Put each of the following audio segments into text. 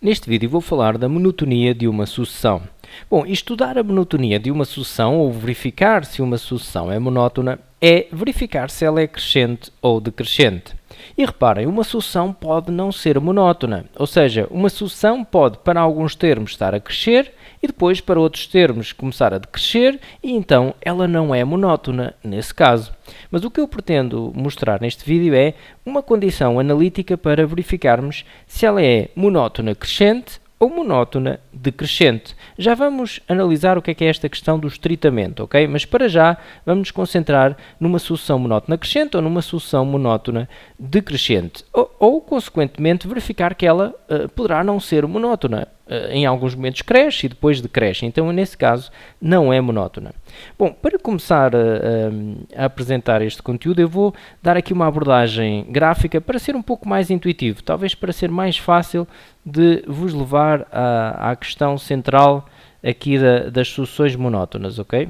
Neste vídeo vou falar da monotonia de uma sucessão. Bom, estudar a monotonia de uma sucessão ou verificar se uma sucessão é monótona é verificar se ela é crescente ou decrescente. E reparem, uma sucessão pode não ser monótona, ou seja, uma sucessão pode para alguns termos estar a crescer e depois para outros termos começar a decrescer e então ela não é monótona nesse caso. Mas o que eu pretendo mostrar neste vídeo é uma condição analítica para verificarmos se ela é monótona crescente ou monótona decrescente. Já vamos analisar o que é esta questão do estritamento, ok? Mas para já vamos nos concentrar numa sucessão monótona crescente ou numa sucessão monótona decrescente. Ou consequentemente, verificar que ela poderá não ser monótona. Em alguns momentos cresce e depois decresce, então nesse caso não é monótona. Bom, para começar a apresentar este conteúdo, eu vou dar aqui uma abordagem gráfica para ser um pouco mais intuitivo, talvez para ser mais fácil de vos levar à questão central aqui das sucessões monótonas, ok?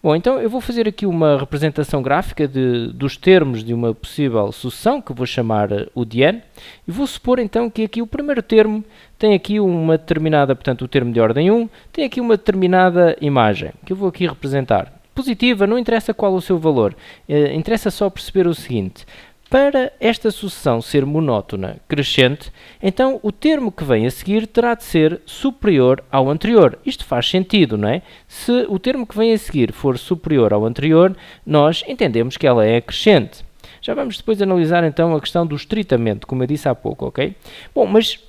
Bom, então eu vou fazer aqui uma representação gráfica dos termos de uma possível sucessão, que vou chamar o de n, e vou supor então que aqui o primeiro termo tem aqui uma determinada, portanto o termo de ordem 1, tem aqui uma determinada imagem, que eu vou aqui representar. Positiva, não interessa qual o seu valor, interessa só perceber o seguinte: para esta sucessão ser monótona crescente, então o termo que vem a seguir terá de ser superior ao anterior. Isto faz sentido, não é? Se o termo que vem a seguir for superior ao anterior, nós entendemos que ela é crescente. Já vamos depois analisar então a questão do estritamento, como eu disse há pouco, ok? Bom, mas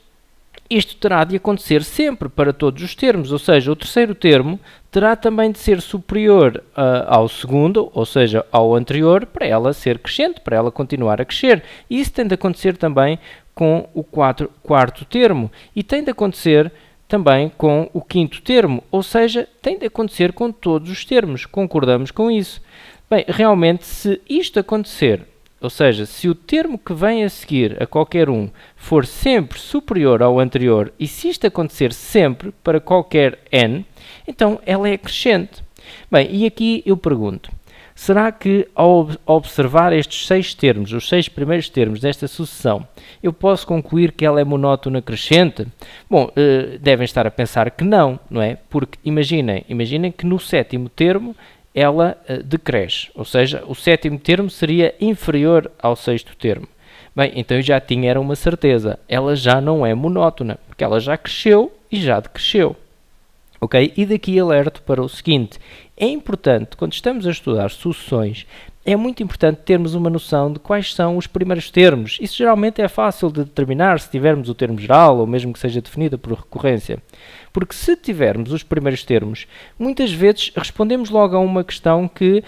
isto terá de acontecer sempre para todos os termos, ou seja, o terceiro termo terá também de ser superior ao segundo, ou seja, ao anterior, para ela ser crescente, para ela continuar a crescer. E isso tem de acontecer também com o quarto termo e tem de acontecer também com o quinto termo, ou seja, tem de acontecer com todos os termos. Concordamos com isso? Bem, realmente, se isto acontecer, ou seja, se o termo que vem a seguir a qualquer um for sempre superior ao anterior e se isto acontecer sempre para qualquer n, então ela é crescente. Bem, e aqui eu pergunto, será que ao observar estes 6 termos, os 6 primeiros termos desta sucessão, eu posso concluir que ela é monótona crescente? Bom, devem estar a pensar que não, não é? Porque imaginem que no sétimo termo ela decresce, ou seja, o sétimo termo seria inferior ao sexto termo. Bem, então eu já tinha uma certeza, ela já não é monótona, porque ela já cresceu e já decresceu. Ok? E daqui alerto para o seguinte: é importante, quando estamos a estudar sucessões, é muito importante termos uma noção de quais são os primeiros termos. Isso geralmente é fácil de determinar se tivermos o termo geral ou mesmo que seja definida por recorrência. Porque se tivermos os primeiros termos, muitas vezes respondemos logo a uma questão que,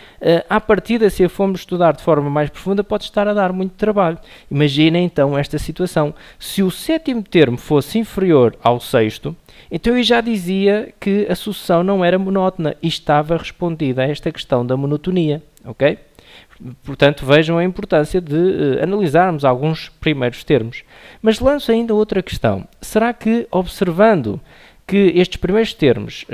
à partida, se a formos estudar de forma mais profunda, pode estar a dar muito trabalho. Imaginem então esta situação. Se o sétimo termo fosse inferior ao sexto, então eu já dizia que a sucessão não era monótona e estava respondida a esta questão da monotonia, ok? Portanto, vejam a importância de analisarmos alguns primeiros termos. Mas lanço ainda outra questão. Será que, observando que estes primeiros termos,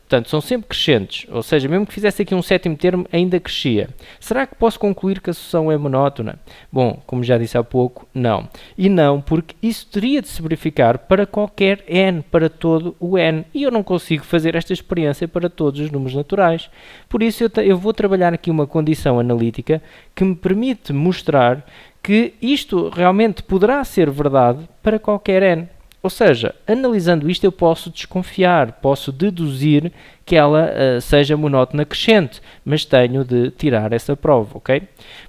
portanto, são sempre crescentes, ou seja, mesmo que fizesse aqui um sétimo termo, ainda crescia, será que posso concluir que a sucessão é monótona? Bom, como já disse há pouco, não. E não, porque isso teria de se verificar para qualquer n, para todo o n, e eu não consigo fazer esta experiência para todos os números naturais. Por isso eu vou trabalhar aqui uma condição analítica que me permite mostrar que isto realmente poderá ser verdade para qualquer n. Ou seja, analisando isto eu posso desconfiar, posso deduzir que ela seja monótona crescente, mas tenho de tirar essa prova, ok?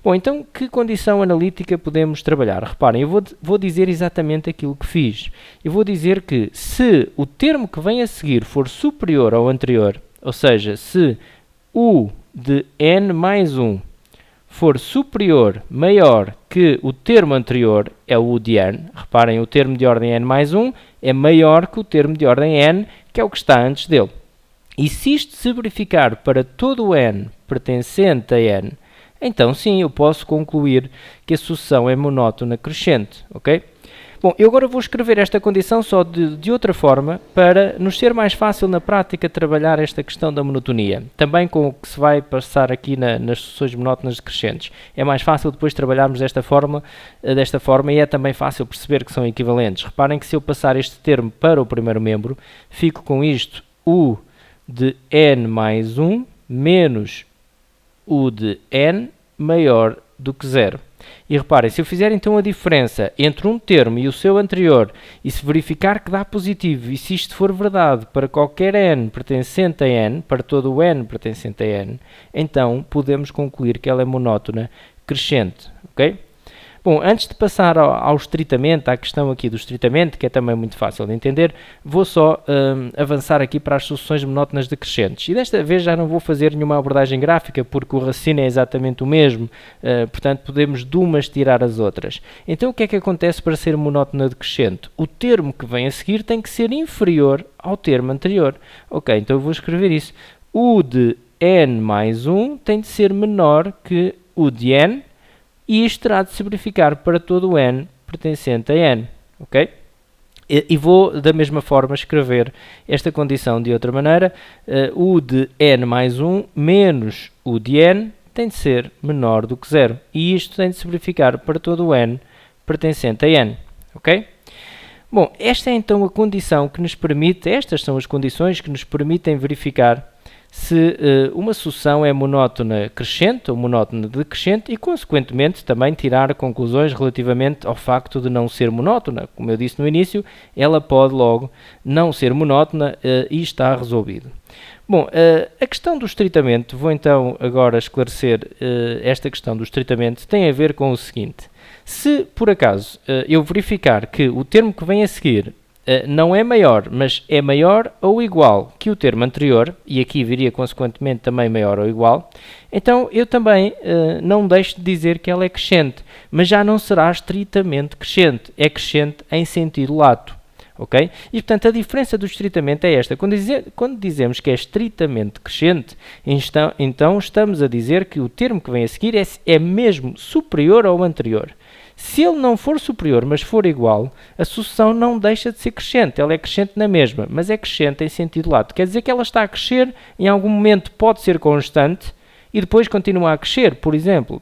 Bom, então que condição analítica podemos trabalhar? Reparem, eu vou dizer exatamente aquilo que fiz. Eu vou dizer que se o termo que vem a seguir for superior ao anterior, ou seja, se u de n mais 1 for superior, maior que o termo anterior, é o u de n. Reparem, o termo de ordem n mais 1 é maior que o termo de ordem n, que é o que está antes dele. E se isto se verificar para todo o n pertencente a n, então sim, eu posso concluir que a sucessão é monótona crescente, ok? Bom, eu agora vou escrever esta condição só de outra forma para nos ser mais fácil na prática trabalhar esta questão da monotonia. Também com o que se vai passar aqui nas sucessões monótonas decrescentes. É mais fácil depois trabalharmos desta forma e é também fácil perceber que são equivalentes. Reparem que se eu passar este termo para o primeiro membro, fico com isto u de n mais 1 menos u de n maior do que 0. E reparem, se eu fizer então a diferença entre um termo e o seu anterior e se verificar que dá positivo e se isto for verdade para qualquer n pertencente a n, para todo o n pertencente a n, então podemos concluir que ela é monótona crescente, ok? Bom, antes de passar ao estritamente, à questão aqui do estritamente, que é também muito fácil de entender, vou só avançar aqui para as sucessões monótonas decrescentes. E desta vez já não vou fazer nenhuma abordagem gráfica, porque o raciocínio é exatamente o mesmo, portanto podemos de umas tirar as outras. Então o que é que acontece para ser monótona decrescente? O termo que vem a seguir tem que ser inferior ao termo anterior. Ok, então eu vou escrever isso. U de n mais 1 tem de ser menor que u de n, e isto terá de se verificar para todo o n pertencente a n, ok? E vou, da mesma forma, escrever esta condição de outra maneira. U de n mais 1 menos u de n tem de ser menor do que 0. E isto tem de se verificar para todo o n pertencente a n, ok? Bom, esta é então a condição que nos permite, estas são as condições que nos permitem verificar se uma sucessão é monótona crescente ou monótona decrescente e, consequentemente, também tirar conclusões relativamente ao facto de não ser monótona. Como eu disse no início, ela pode logo não ser monótona e está resolvido. Bom, a questão do estritamente, vou então agora esclarecer esta questão do estritamente, tem a ver com o seguinte. Se, por acaso, eu verificar que o termo que vem a seguir não é maior, mas é maior ou igual que o termo anterior, e aqui viria consequentemente também maior ou igual, então eu também não deixo de dizer que ela é crescente, mas já não será estritamente crescente, é crescente em sentido lato, ok? E portanto a diferença do estritamente é esta, quando dizemos que é estritamente crescente, então estamos a dizer que o termo que vem a seguir é mesmo superior ao anterior. Se ele não for superior, mas for igual, a sucessão não deixa de ser crescente. Ela é crescente na mesma, mas é crescente em sentido lato. Quer dizer que ela está a crescer, em algum momento pode ser constante e depois continua a crescer, por exemplo.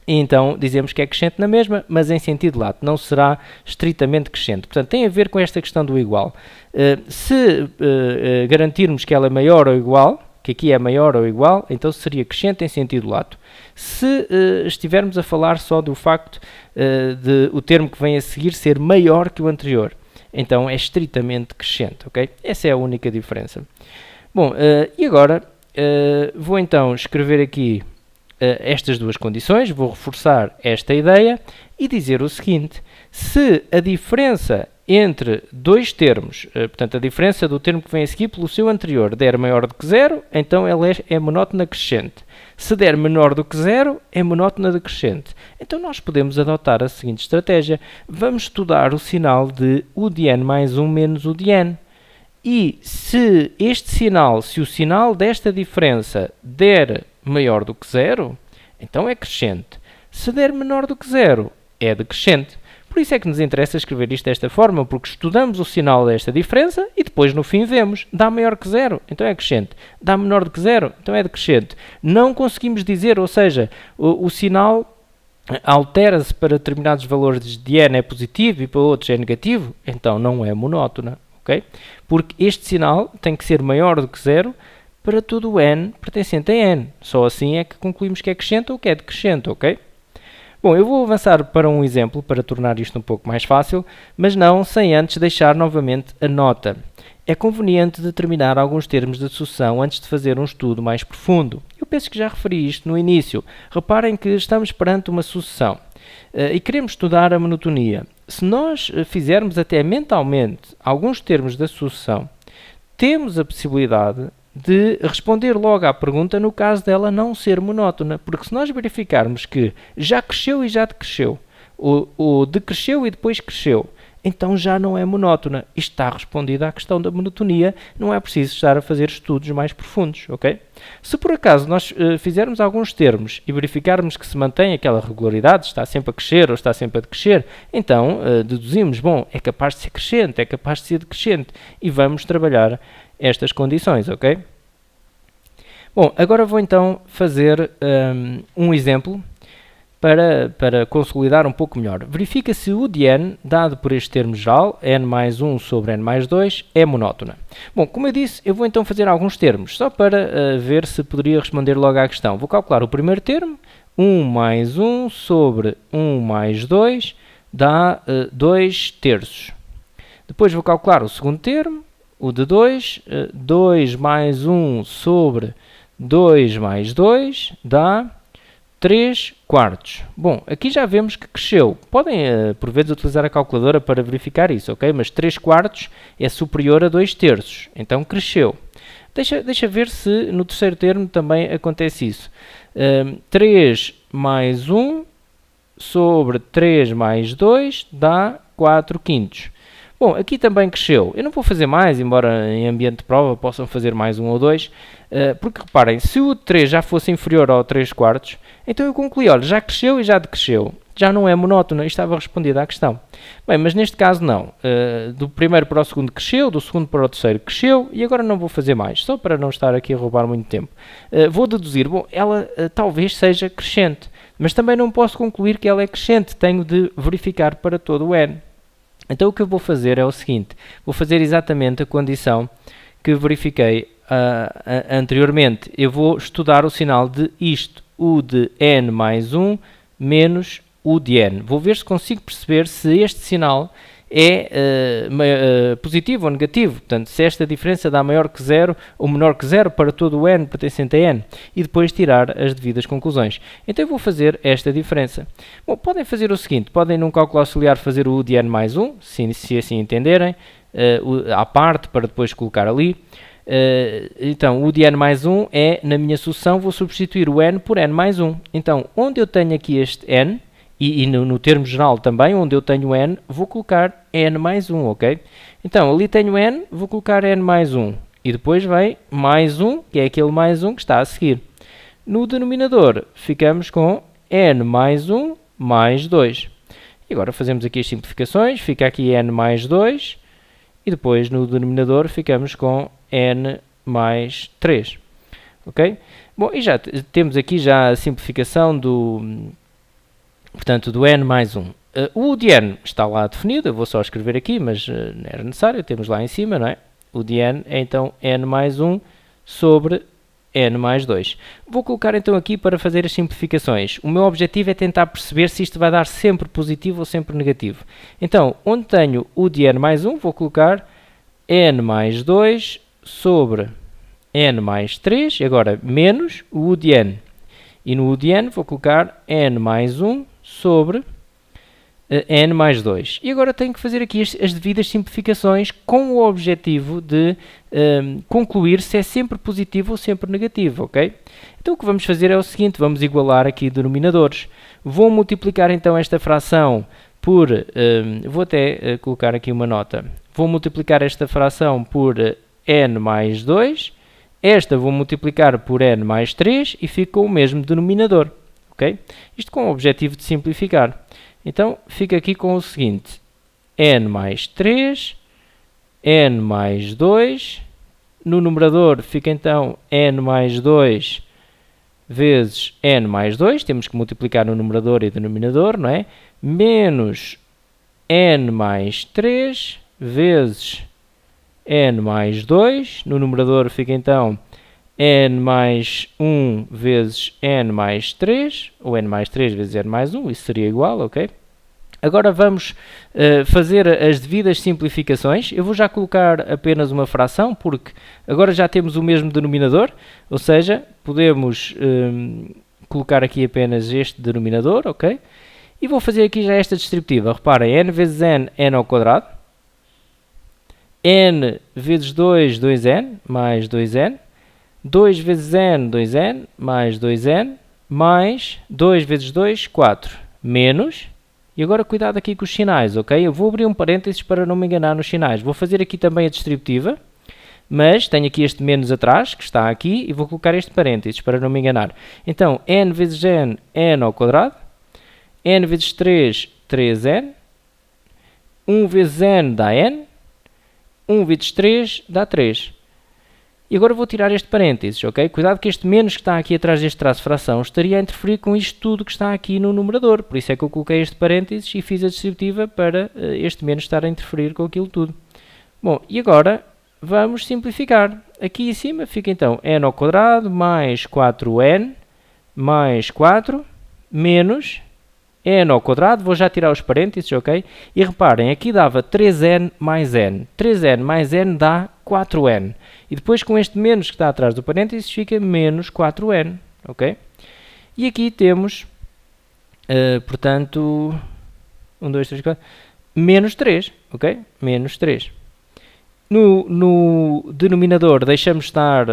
E então dizemos que é crescente na mesma, mas em sentido lato. Não será estritamente crescente. Portanto, tem a ver com esta questão do igual. Se garantirmos que ela é maior ou igual, que aqui é maior ou igual, então seria crescente em sentido lato. Se estivermos a falar só do facto de o termo que vem a seguir ser maior que o anterior, então é estritamente crescente, ok? Essa é a única diferença. Bom, e agora vou então escrever aqui estas duas condições, vou reforçar esta ideia e dizer o seguinte: se a diferença entre dois termos, portanto a diferença do termo que vem a seguir pelo seu anterior der maior do que 0, então ela é monótona crescente. Se der menor do que 0, é monótona decrescente. Então nós podemos adotar a seguinte estratégia. Vamos estudar o sinal de u de n mais 1 menos u de n. E se o sinal desta diferença der maior do que 0, então é crescente. Se der menor do que 0, é decrescente. Por isso é que nos interessa escrever isto desta forma, porque estudamos o sinal desta diferença e depois no fim vemos, dá maior que 0, então é crescente, dá menor do que 0, então é decrescente. Não conseguimos dizer, ou seja, o sinal altera-se para determinados valores de n é positivo e para outros é negativo, então não é monótona, ok? Porque este sinal tem que ser maior do que 0 para todo o n pertencente a n. Só assim é que concluímos que é crescente ou que é decrescente, ok? Bom, eu vou avançar para um exemplo para tornar isto um pouco mais fácil, mas não sem antes deixar novamente a nota. É conveniente determinar alguns termos de sucessão antes de fazer um estudo mais profundo. Eu penso que já referi isto no início. Reparem que estamos perante uma sucessão e queremos estudar a monotonia. Se nós fizermos até mentalmente alguns termos da sucessão, temos a possibilidade de responder logo à pergunta no caso dela não ser monótona, porque se nós verificarmos que já cresceu e já decresceu, ou decresceu e depois cresceu, então já não é monótona. Isto está respondido à questão da monotonia, não é preciso estar a fazer estudos mais profundos, ok? Se por acaso nós fizermos alguns termos e verificarmos que se mantém aquela regularidade, está sempre a crescer ou está sempre a decrescer, então deduzimos, bom, é capaz de ser crescente, é capaz de ser decrescente, e vamos trabalhar estas condições, ok? Bom, agora vou então fazer um exemplo para consolidar um pouco melhor. Verifica se o de n, dado por este termo geral, n mais 1 sobre n mais 2, é monótona. Bom, como eu disse, eu vou então fazer alguns termos, só para ver se poderia responder logo à questão. Vou calcular o primeiro termo, 1 mais 1 sobre 1 mais 2, dá 2 terços. Depois vou calcular o segundo termo, o de 2, 2 mais 1 sobre 2 mais 2, dá 3 quartos. Bom, aqui já vemos que cresceu. Podem, por vezes, utilizar a calculadora para verificar isso, ok? Mas 3 quartos é superior a 2 terços, então cresceu. Deixa ver se no terceiro termo também acontece isso. 3 mais 1 sobre 3 mais 2 dá 4 quintos. Bom, aqui também cresceu. Eu não vou fazer mais, embora em ambiente de prova possam fazer mais 1 ou 2, porque reparem, se o 3 já fosse inferior ao 3 quartos, então eu concluí, olha, já cresceu e já decresceu. Já não é monótono, estava respondida à questão. Bem, mas neste caso não. Do primeiro para o segundo cresceu, do segundo para o terceiro cresceu, e agora não vou fazer mais, só para não estar aqui a roubar muito tempo. Vou deduzir, bom, ela talvez seja crescente, mas também não posso concluir que ela é crescente, tenho de verificar para todo o n. Então o que eu vou fazer é o seguinte, vou fazer exatamente a condição que verifiquei anteriormente. Eu vou estudar o sinal de isto, u de n mais 1 menos u de n. Vou ver se consigo perceber se este sinal é positivo ou negativo, portanto, se esta diferença dá maior que 0 ou menor que 0 para todo o n pertencente a n, e depois tirar as devidas conclusões. Então eu vou fazer esta diferença. Bom, podem fazer o seguinte, podem num cálculo auxiliar fazer o u de n mais 1, se assim entenderem, à parte, para depois colocar ali. Então, o de n mais 1 é, na minha sucessão, vou substituir o n por n mais 1. Então, onde eu tenho aqui este n, e no termo geral também, onde eu tenho n, vou colocar n mais 1, ok? Então, ali tenho n, vou colocar n mais 1. E depois vem mais 1, que é aquele mais 1 que está a seguir. No denominador, ficamos com n mais 1 mais 2. E agora fazemos aqui as simplificações, fica aqui n mais 2, e depois no denominador ficamos com n mais 3. Ok? Bom, e já temos aqui já a simplificação portanto, do n mais 1. O de n está lá definido, eu vou só escrever aqui, mas não era necessário, temos lá em cima, não é? O de n é então n mais 1 sobre n mais 2. Vou colocar então aqui para fazer as simplificações. O meu objetivo é tentar perceber se isto vai dar sempre positivo ou sempre negativo. Então, onde tenho o de n mais 1, vou colocar n mais 2 sobre n mais 3, e agora menos o u de n. E no u de n vou colocar n mais 1 sobre n mais 2. E agora tenho que fazer aqui as devidas simplificações com o objetivo de concluir se é sempre positivo ou sempre negativo, ok? Então o que vamos fazer é o seguinte, vamos igualar aqui denominadores. Vou multiplicar então esta fração por, vou até colocar aqui uma nota, vou multiplicar esta fração por n mais 2, esta vou multiplicar por n mais 3 e fica o mesmo denominador, ok? Isto com o objetivo de simplificar. Então, fica aqui com o seguinte, n mais 3, n mais 2, no numerador fica então n mais 2 vezes n mais 2, temos que multiplicar no numerador e denominador, não é? Menos n mais 3 vezes n mais 2, no numerador fica então n mais 1 vezes n mais 3, ou n mais 3 vezes n mais 1, isso seria igual, ok? Agora vamos fazer as devidas simplificações. Eu vou já colocar apenas uma fração, porque agora já temos o mesmo denominador, ou seja, podemos colocar aqui apenas este denominador, ok? E vou fazer aqui já esta distributiva. Reparem, n vezes n, n ao quadrado, n vezes 2, 2n, mais 2n, 2 vezes n, 2n, mais 2n, mais 2 vezes 2, 4, menos E agora cuidado aqui com os sinais, ok? Eu vou abrir um parênteses para não me enganar nos sinais. Vou fazer aqui também a distributiva, mas tenho aqui este menos atrás, que está aqui, e vou colocar este parênteses para não me enganar. Então, n vezes n, n ao quadrado, n vezes 3, 3n, 1 vezes n dá n, 1 vezes 3 dá 3. E agora vou tirar este parênteses, ok? Cuidado que este menos que está aqui atrás deste traço de fração estaria a interferir com isto tudo que está aqui no numerador. Por isso é que eu coloquei este parênteses e fiz a distributiva para este menos estar a interferir com aquilo tudo. Bom, e agora vamos simplificar. Aqui em cima fica então n ao quadrado mais 4n mais 4 menos n ao quadrado, vou já tirar os parênteses, ok? E reparem, aqui dava 3n mais n. 3n mais n dá 4n. E depois com este menos que está atrás do parênteses fica menos 4n, ok? E aqui temos, portanto, 1, 2, 3, 4, menos 3, ok? Menos 3. No denominador deixamos estar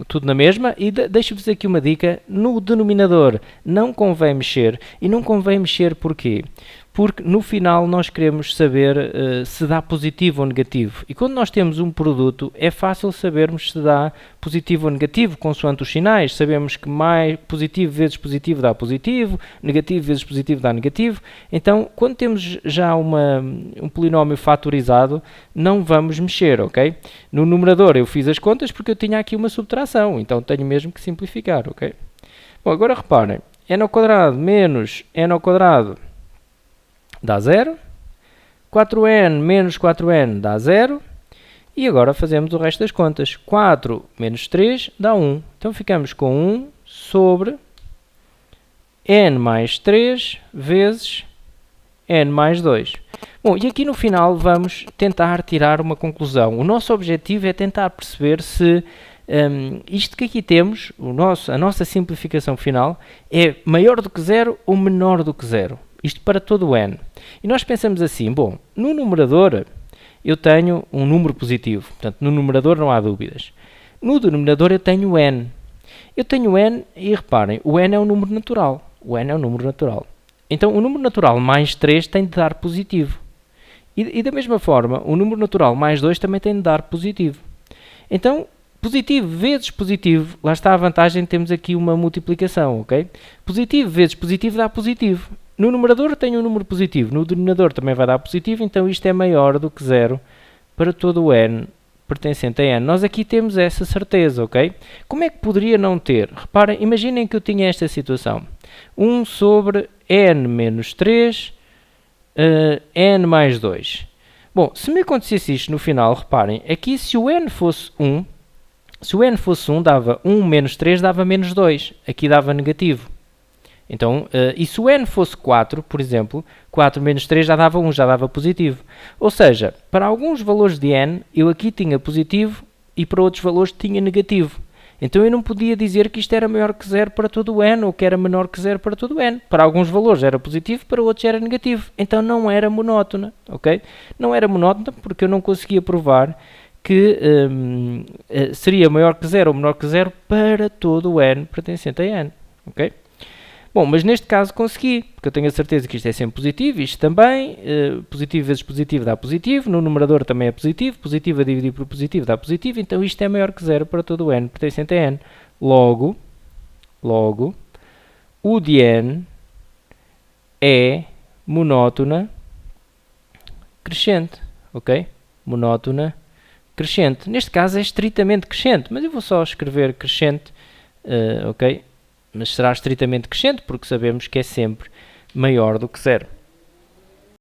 tudo na mesma e deixo-vos aqui uma dica, no denominador não convém mexer, e não convém mexer porquê? Porque no final nós queremos saber se dá positivo ou negativo, e quando nós temos um produto é fácil sabermos se dá positivo ou negativo consoante os sinais. Sabemos que mais positivo vezes positivo dá positivo, negativo vezes positivo dá negativo. Então quando temos já um polinómio fatorizado não vamos mexer, ok? No numerador eu fiz as contas porque eu tinha aqui uma subtração, então tenho mesmo que simplificar, ok? Bom, agora reparem, n ao quadrado menos n ao quadrado dá 0, 4n menos 4n dá 0, e agora fazemos o resto das contas. 4 menos 3 dá 1. Então ficamos com 1 sobre n mais 3 vezes n mais 2. Bom, e aqui no final vamos tentar tirar uma conclusão. O nosso objetivo é tentar perceber se isto que aqui temos, a nossa simplificação final, é maior do que 0 ou menor do que 0. Isto para todo o n. E nós pensamos assim, bom, no numerador eu tenho um número positivo, portanto no numerador não há dúvidas. No denominador eu tenho n. Eu tenho n e reparem, o n é um número natural. O n é um número natural. Então o número natural mais 3 tem de dar positivo. E da mesma forma, o número natural mais 2 também tem de dar positivo. Então, positivo vezes positivo, lá está a vantagem de termos aqui uma multiplicação, ok? Positivo vezes positivo dá positivo. No numerador tenho um número positivo, no denominador também vai dar positivo, então isto é maior do que 0 para todo o n pertencente a n. Nós aqui temos essa certeza, ok? Como é que poderia não ter? Reparem, imaginem que eu tinha esta situação. 1 sobre n menos 3, n mais 2. Bom, se me acontecesse isto no final, reparem, aqui se o n fosse 1, dava 1 menos 3 dava menos 2, aqui dava negativo. Então, e se o n fosse 4, por exemplo, 4 menos 3 já dava 1, já dava positivo. Ou seja, para alguns valores de n, eu aqui tinha positivo e para outros valores tinha negativo. Então eu não podia dizer que isto era maior que 0 para todo o n ou que era menor que 0 para todo o n. Para alguns valores era positivo, para outros era negativo. Então não era monótona, ok? Não era monótona porque eu não conseguia provar que seria maior que 0 ou menor que 0 para todo o n pertencente a n, ok? Bom, mas neste caso consegui, porque eu tenho a certeza que isto é sempre positivo, isto também, positivo vezes positivo dá positivo, no numerador também é positivo, positivo a dividir por positivo dá positivo, então isto é maior que 0 para todo o n pertencente a n. Logo, o de n é monótona crescente, ok? Monótona crescente. Neste caso é estritamente crescente, mas eu vou só escrever crescente, ok? Mas será estritamente crescente porque sabemos que é sempre maior do que 0.